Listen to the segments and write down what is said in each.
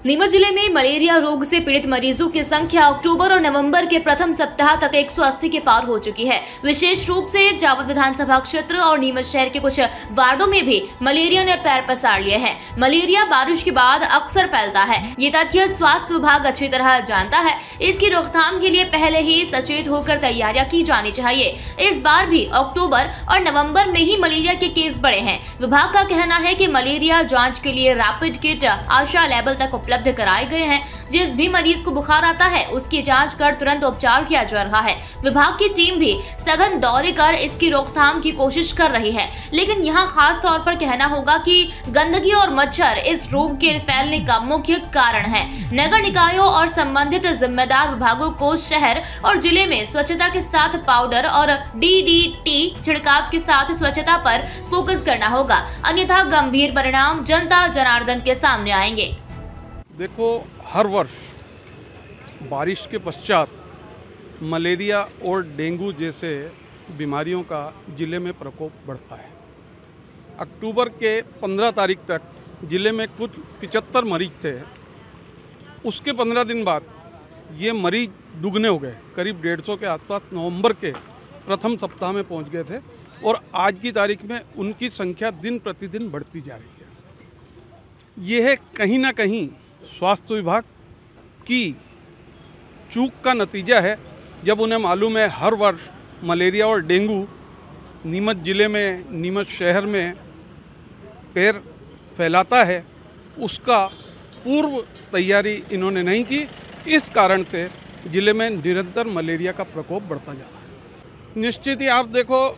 नीमच जिले में मलेरिया रोग से पीड़ित मरीजों की संख्या अक्टूबर और नवंबर के प्रथम सप्ताह तक 180 के पार हो चुकी है। विशेष रूप से जावद विधानसभा क्षेत्र और नीमच शहर के कुछ वार्डों में भी मलेरिया ने पैर पसार लिए हैं। मलेरिया बारिश के बाद अक्सर फैलता है, ये तथ्य स्वास्थ्य विभाग अच्छी तरह जानता है। इसकी रोकथाम के लिए पहले ही सचेत होकर तैयारियां की जानी चाहिए। इस बार भी अक्टूबर और नवम्बर में ही मलेरिया के केस बढ़े हैं। विभाग का कहना है कि मलेरिया जाँच के लिए रैपिड किट आशा लेवल तक उपलब्ध कराए गए हैं। जिस भी मरीज को बुखार आता है उसकी जांच कर तुरंत उपचार किया जा रहा है। विभाग की टीम भी सघन दौरे कर इसकी रोकथाम की कोशिश कर रही है, लेकिन यहाँ खास तौर पर कहना होगा कि गंदगी और मच्छर इस रोग के फैलने का मुख्य कारण है। नगर निकायों और संबंधित जिम्मेदार विभागों को शहर और जिले में स्वच्छता के साथ पाउडर और DDT छिड़काव के साथ स्वच्छता पर फोकस करना होगा, अन्यथा गंभीर परिणाम जनता जनार्दन के सामने आएंगे। देखो, हर वर्ष बारिश के पश्चात मलेरिया और डेंगू जैसे बीमारियों का ज़िले में प्रकोप बढ़ता है। अक्टूबर के 15 तारीख तक ज़िले में कुल 75 मरीज थे। उसके 15 दिन बाद ये मरीज दुगने हो गए, करीब 150 के आसपास नवंबर के प्रथम सप्ताह में पहुंच गए थे और आज की तारीख में उनकी संख्या दिन प्रतिदिन बढ़ती जा रही है। यह है कहीं ना कहीं स्वास्थ्य विभाग की चूक का नतीजा है, जब उन्हें मालूम है हर वर्ष मलेरिया और डेंगू नीमच ज़िले में, नीमच शहर में पैर फैलाता है। उसका पूर्व तैयारी इन्होंने नहीं की। इस कारण से ज़िले में निरंतर मलेरिया का प्रकोप बढ़ता जा रहा है। निश्चित ही आप देखो,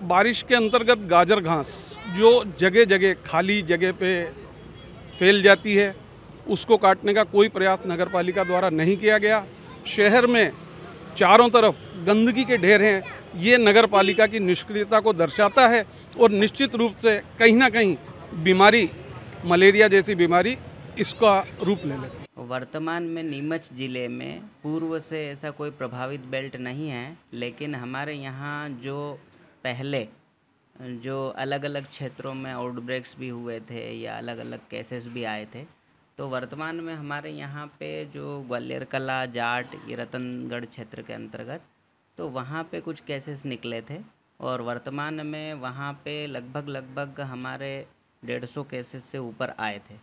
बारिश के अंतर्गत गाजर घास जो जगह जगह खाली जगह पे फैल जाती है, उसको काटने का कोई प्रयास नगर पालिका द्वारा नहीं किया गया। शहर में चारों तरफ गंदगी के ढेर हैं, ये नगर पालिका की निष्क्रियता को दर्शाता है और निश्चित रूप से कहीं ना कहीं बीमारी, मलेरिया जैसी बीमारी इसका रूप ले लेती है। वर्तमान में नीमच जिले में पूर्व से ऐसा कोई प्रभावित बेल्ट नहीं है, लेकिन हमारे यहाँ जो पहले जो अलग अलग क्षेत्रों में आउटब्रेक्स भी हुए थे या अलग अलग केसेस भी आए थे, तो वर्तमान में हमारे यहाँ पे जो ग्वालियर कला, जाट, ये रतनगढ़ क्षेत्र के अंतर्गत, तो वहाँ पे कुछ केसेस निकले थे और वर्तमान में वहाँ पे लगभग हमारे 150 केसेस से ऊपर आए थे।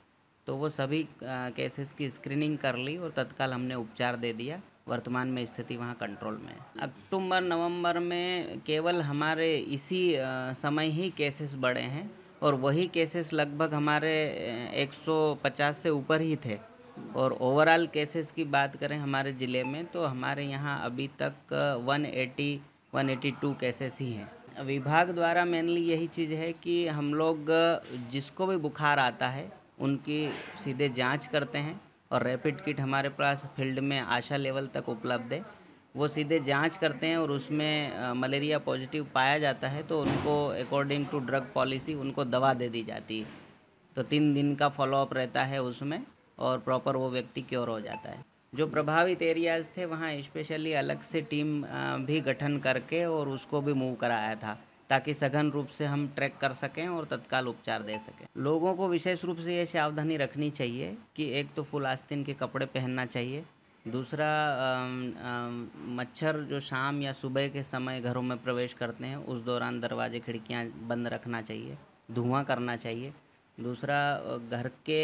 तो वो सभी केसेस की स्क्रीनिंग कर ली और तत्काल हमने उपचार दे दिया। वर्तमान में स्थिति वहाँ कंट्रोल में है। अक्टूबर नवंबर में केवल हमारे इसी समय ही केसेस बढ़े हैं और वही केसेस लगभग हमारे 150 से ऊपर ही थे। और ओवरऑल केसेस की बात करें हमारे ज़िले में, तो हमारे यहाँ अभी तक 182 केसेस ही हैं। विभाग द्वारा मेनली यही चीज़ है कि हम लोग जिसको भी बुखार आता है उनकी सीधे जांच करते हैं और रैपिड किट हमारे पास फील्ड में आशा लेवल तक उपलब्ध है। वो सीधे जांच करते हैं और उसमें मलेरिया पॉजिटिव पाया जाता है तो उनको अकॉर्डिंग टू ड्रग पॉलिसी उनको दवा दे दी जाती है। तो 3 दिन का फॉलोअप रहता है उसमें और प्रॉपर वो व्यक्ति क्योर हो जाता है। जो प्रभावित एरियाज़ थे वहाँ स्पेशली अलग से टीम भी गठन करके और उसको भी मूव कराया था, ताकि सघन रूप से हम ट्रैक कर सकें और तत्काल उपचार दे सकें। लोगों को विशेष रूप से ये सावधानी रखनी चाहिए कि एक तो फुल आस्तीन के कपड़े पहनना चाहिए, दूसरा मच्छर जो शाम या सुबह के समय घरों में प्रवेश करते हैं उस दौरान दरवाजे खिड़कियां बंद रखना चाहिए, धुआं करना चाहिए। दूसरा, घर के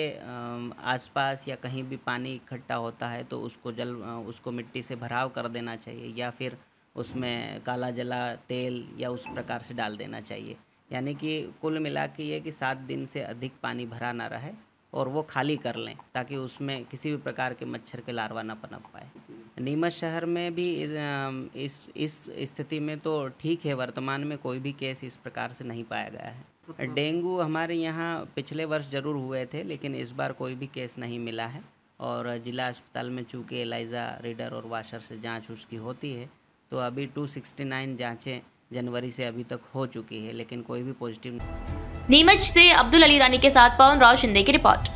आसपास या कहीं भी पानी इकट्ठा होता है तो उसको मिट्टी से भराव कर देना चाहिए या फिर उसमें काला जला तेल या उस प्रकार से डाल देना चाहिए। यानी कि कुल मिला के ये कि 7 दिन से अधिक पानी भरा ना रहे और वो खाली कर लें ताकि उसमें किसी भी प्रकार के मच्छर के लार्वा न पनप पाए। नीमच शहर में भी इस स्थिति में तो ठीक है, वर्तमान में कोई भी केस इस प्रकार से नहीं पाया गया है। डेंगू हमारे यहाँ पिछले वर्ष ज़रूर हुए थे, लेकिन इस बार कोई भी केस नहीं मिला है और ज़िला अस्पताल में चूँकि एलाइजा रीडर और वाशर से जाँच उसकी होती है, तो अभी 269 जाँचें जनवरी से अभी तक हो चुकी है, लेकिन कोई भी पॉजिटिव नहीं। नीमच से अब्दुल अली रानी के साथ पवन राव शिंदे की रिपोर्ट।